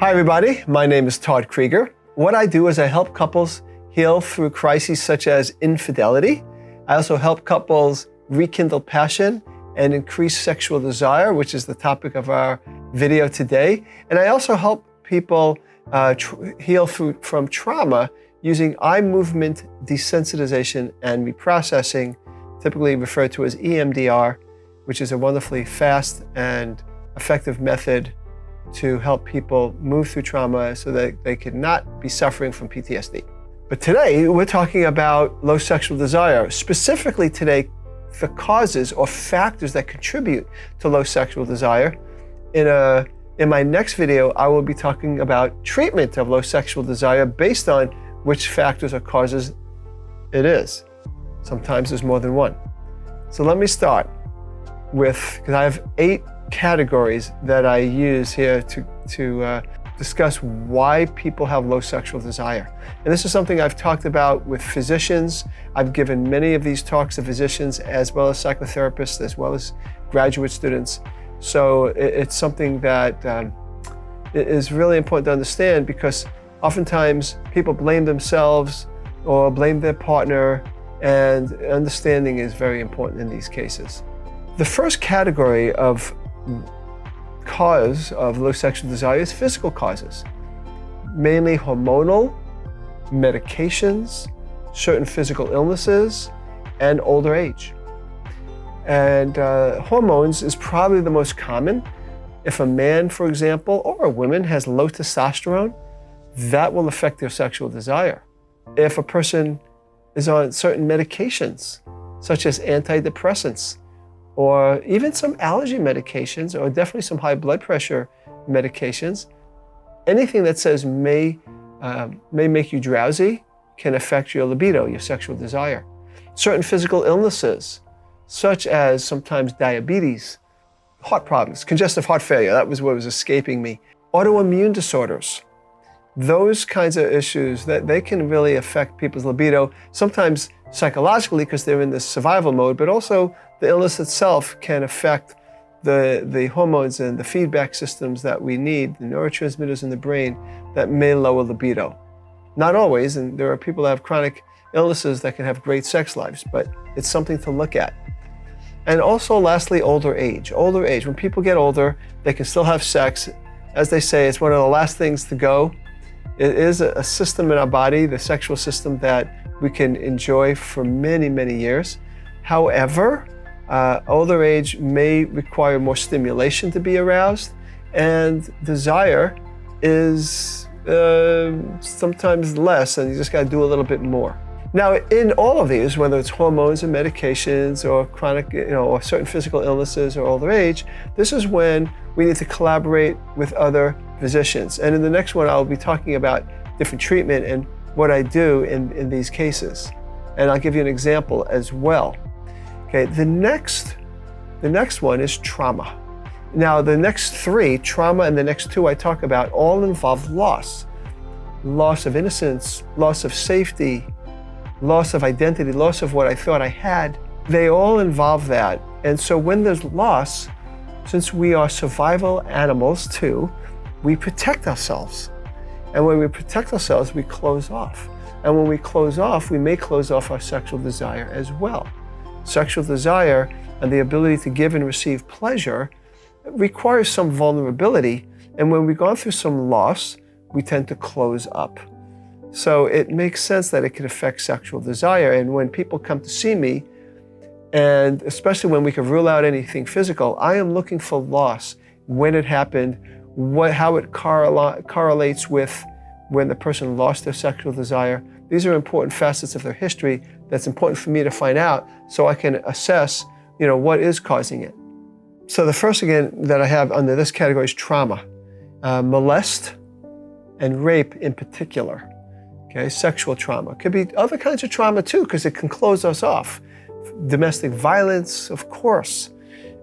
Hi everybody, my name is Todd Creager. What I do is I help couples heal through crises such as infidelity. I also help couples rekindle passion and increase sexual desire, which is the topic of our video today. And I also help people heal from trauma using eye movement desensitization and reprocessing, typically referred to as EMDR, which is a wonderfully fast and effective method to help people move through trauma so that they could not be suffering from PTSD. But today we're talking about low sexual desire. Specifically today, the causes or factors that contribute to low sexual desire. In my next video, I will be talking about treatment of low sexual desire based on which factors or causes it is. Sometimes there's more than one. So let me start with, because I have 8 categories that I use here to discuss why people have low sexual desire. And this is something I've talked about with physicians. I've given many of these talks to physicians as well as psychotherapists, as well as graduate students. So it's something that is really important to understand, because oftentimes people blame themselves or blame their partner, and understanding is very important in these cases. The first category of cause of low sexual desire is physical causes, mainly hormonal, medications, certain physical illnesses, and older age. And hormones is probably the most common. If a man, for example, or a woman has low testosterone, that will affect their sexual desire. If a person is on certain medications, such as antidepressants, or even some allergy medications, or definitely some high blood pressure medications, anything that says may make you drowsy can affect your libido, your sexual desire. Certain physical illnesses, such as sometimes diabetes, heart problems, congestive heart failure, that was what was escaping me, autoimmune disorders, those kinds of issues, that they can really affect people's libido, sometimes psychologically because they're in this survival mode, but also the illness itself can affect the hormones and the feedback systems that we need, the neurotransmitters in the brain that may lower libido. Not always, and there are people that have chronic illnesses that can have great sex lives, but it's something to look at. And also lastly, older age. Older age, when people get older, they can still have sex. As they say, it's one of the last things to go. It is a system in our body, the sexual system, that we can enjoy for many, many years. However, older age may require more stimulation to be aroused, and desire is sometimes less, and you just got to do a little bit more. Now, in all of these, whether it's hormones and medications or chronic, or certain physical illnesses or older age, this is when we need to collaborate with other physicians. And in the next one, I'll be talking about different treatment and what I do in these cases. And I'll give you an example as well. Okay, the next one is trauma. Now, the next 3, trauma, and the next 2 I talk about, all involve loss. Loss of innocence, loss of safety, loss of identity, loss of what I thought I had. They all involve that. And so when there's loss, since we are survival animals too, we protect ourselves. And when we protect ourselves, we close off. And when we close off, we may close off our sexual desire as well. Sexual desire and the ability to give and receive pleasure requires some vulnerability. And when we've gone through some loss, we tend to close up. So it makes sense that it can affect sexual desire. And when people come to see me, and especially when we can rule out anything physical, I am looking for loss, when it happened, how it correlates with when the person lost their sexual desire. These are important facets of their history that's important for me to find out so I can assess, what is causing it. So the first, again, that I have under this category is trauma. Molest and rape in particular. Okay, sexual trauma. Could be other kinds of trauma too, because it can close us off. Domestic violence, of course,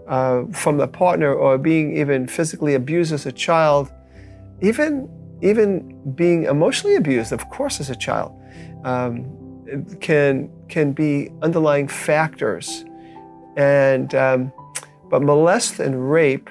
from the partner, or being even physically abused as a child, even being emotionally abused, of course, as a child, can be underlying factors. And but molest and rape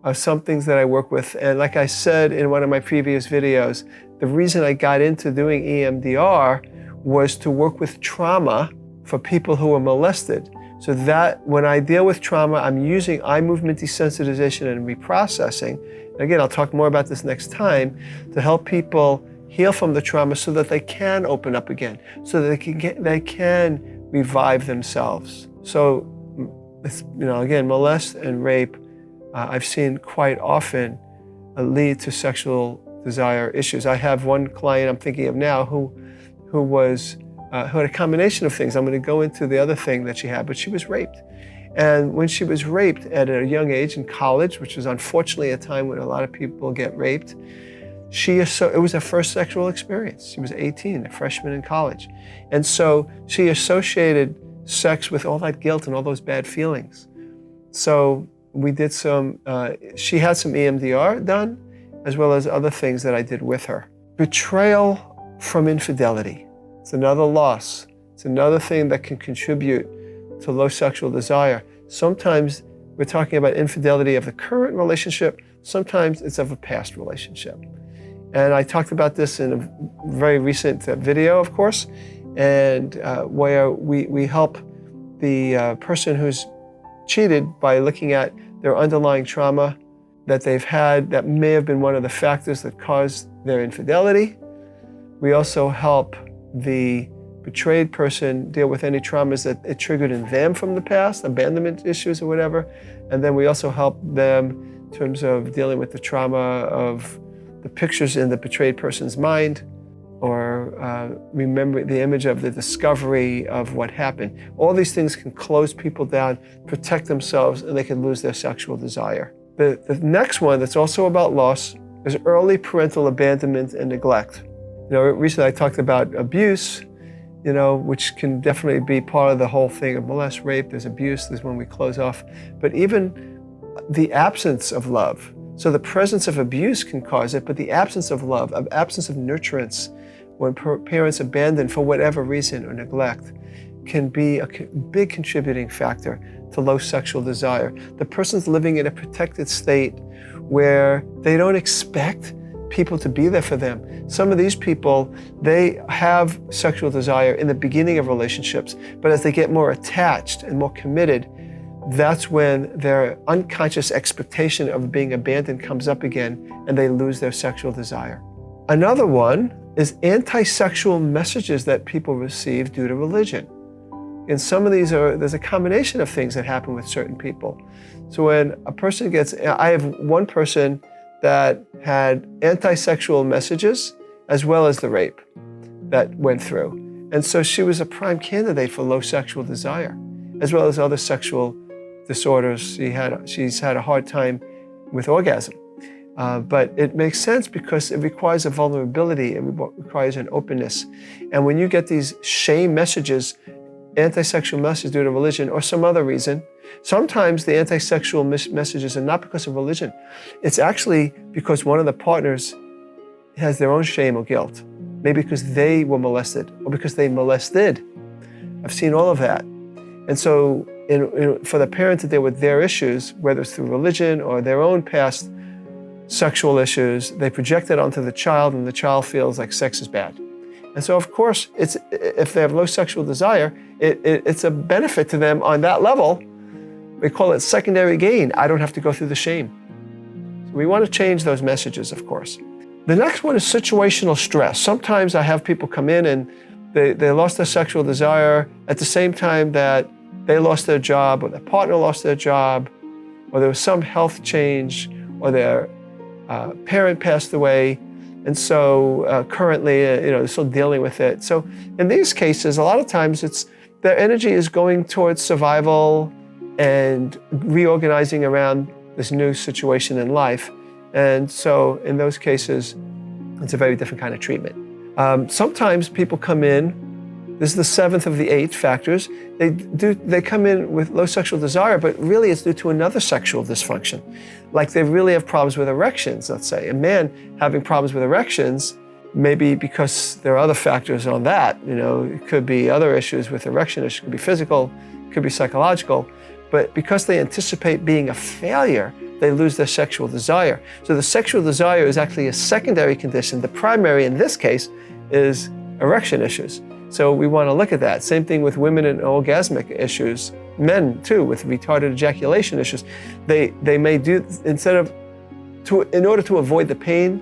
are some things that I work with. And like I said in one of my previous videos, the reason I got into doing EMDR was to work with trauma for people who were molested. So that when I deal with trauma, I'm using eye movement desensitization and reprocessing. And again, I'll talk more about this next time, to help people heal from the trauma so that they can open up again, so that they can revive themselves. So, again, molest and rape, I've seen quite often lead to sexual desire issues. I have one client I'm thinking of now who had a combination of things. I'm going to go into the other thing that she had, but she was raped. And when she was raped at a young age in college, which was unfortunately a time when a lot of people get raped, it was her first sexual experience. She was 18, a freshman in college. And so she associated sex with all that guilt and all those bad feelings. So we did she had some EMDR done, as well as other things that I did with her. Betrayal from infidelity. It's another loss. It's another thing that can contribute to low sexual desire. Sometimes we're talking about infidelity of the current relationship. Sometimes it's of a past relationship. And I talked about this in a very recent video, of course, and where we help the person who's cheated by looking at their underlying trauma that they've had that may have been one of the factors that caused their infidelity. We also help the betrayed person deal with any traumas that it triggered in them from the past, abandonment issues or whatever. And then we also help them in terms of dealing with the trauma of the pictures in the betrayed person's mind, or remember the image of the discovery of what happened. All these things can close people down, protect themselves, and they can lose their sexual desire. The next one that's also about loss is early parental abandonment and neglect. Recently I talked about abuse, which can definitely be part of the whole thing of molest, rape. There's abuse, there's when we close off. But even the absence of love. So the presence of abuse can cause it, but the absence of love, absence of nurturance, when parents abandon for whatever reason or neglect, can be a big contributing factor to low sexual desire. The person's living in a protected state where they don't expect people to be there for them. Some of these people, they have sexual desire in the beginning of relationships, but as they get more attached and more committed, that's when their unconscious expectation of being abandoned comes up again and they lose their sexual desire. Another one is anti-sexual messages that people receive due to religion. And some of these there's a combination of things that happen with certain people. So when a person I have one person that had anti-sexual messages as well as the rape that went through. And so she was a prime candidate for low sexual desire, as well as other sexual disorders. She's had a hard time with orgasm. But it makes sense because it requires a vulnerability, it requires an openness. And when you get these shame messages, anti-sexual messages due to religion or some other reason, sometimes the anti-sexual messages are not because of religion. It's actually because one of the partners has their own shame or guilt. Maybe because they were molested or because they molested. I've seen all of that. And so for the parent to deal with their issues, whether it's through religion or their own past sexual issues, they project it onto the child and the child feels like sex is bad. And so of course, if they have low sexual desire, it's a benefit to them on that level. We call it secondary gain. I don't have to go through the shame. So we want to change those messages, of course. The next one is situational stress. Sometimes I have people come in and they lost their sexual desire at the same time that they lost their job or their partner lost their job, or there was some health change, or their parent passed away. And so currently, they're still dealing with it. So in these cases, a lot of times their energy is going towards survival and reorganizing around this new situation in life. And so in those cases, it's a very different kind of treatment. Sometimes people come in, this is the 7th of the 8 factors, they come in with low sexual desire, but really it's due to another sexual dysfunction. Like they really have problems with erections, let's say. A man having problems with erections, maybe because there are other factors on that. It could be other issues with erection, it could be physical, it could be psychological. but because they anticipate being a failure, they lose their sexual desire. So the sexual desire is actually a secondary condition. The primary in this case is erection issues. So we want to look at that. Same thing with women and orgasmic issues, men too, with retarded ejaculation issues. They may do, in order to avoid the pain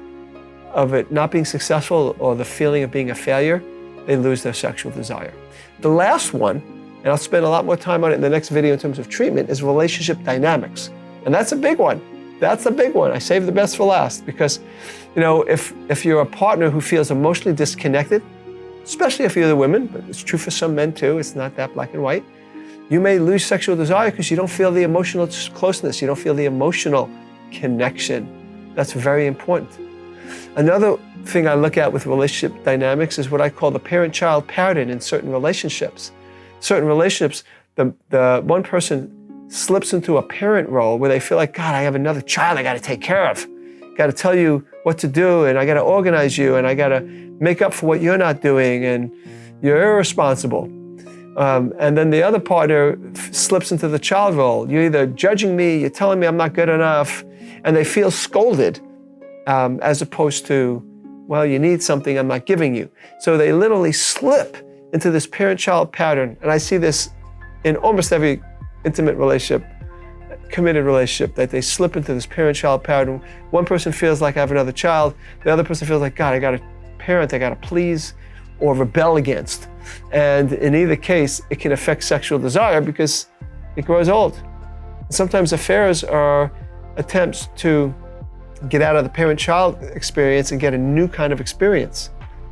of it not being successful or the feeling of being a failure, they lose their sexual desire. The last one, and I'll spend a lot more time on it in the next video in terms of treatment, is relationship dynamics. And that's a big one. That's a big one. I saved the best for last because, if you're a partner who feels emotionally disconnected, especially if you're the women, but it's true for some men too, it's not that black and white, you may lose sexual desire because you don't feel the emotional closeness, you don't feel the emotional connection. That's very important. Another thing I look at with relationship dynamics is what I call the parent-child pattern in certain relationships. Certain relationships, the one person slips into a parent role where they feel like, God, I have another child I got to take care of. Got to tell you what to do, and I got to organize you, and I got to make up for what you're not doing, and you're irresponsible. And then the other partner slips into the child role. You're either judging me, you're telling me I'm not good enough, and they feel scolded as opposed to, well, you need something I'm not giving you. So they literally slip into this parent-child pattern, and I see this in almost every intimate relationship, committed relationship, that they slip into this parent-child pattern. One person feels like I have another child, the other person feels like, God, I got a parent I got to please or rebel against. And in either case, it can affect sexual desire because it grows old. Sometimes affairs are attempts to get out of the parent-child experience and get a new kind of experience.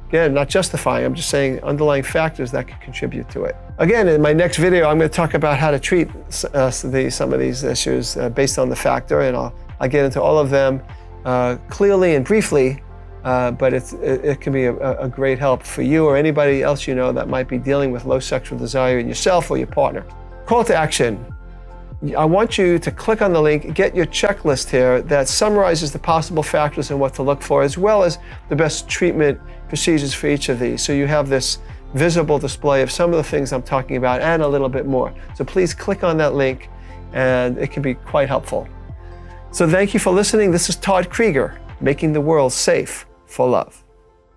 Again, not justifying, I'm just saying underlying factors that could contribute to it. Again, in my next video, I'm going to talk about how to treat some of these issues based on the factor, and I'll get into all of them clearly and briefly, but it can be a great help for you or anybody else you know that might be dealing with low sexual desire in yourself or your partner. Call to action. I want you to click on the link, get your checklist here that summarizes the possible factors and what to look for, as well as the best treatment procedures for each of these. So you have this visible display of some of the things I'm talking about and a little bit more. So please click on that link and it can be quite helpful. So thank you for listening. This is Todd Creager, making the world safe for love.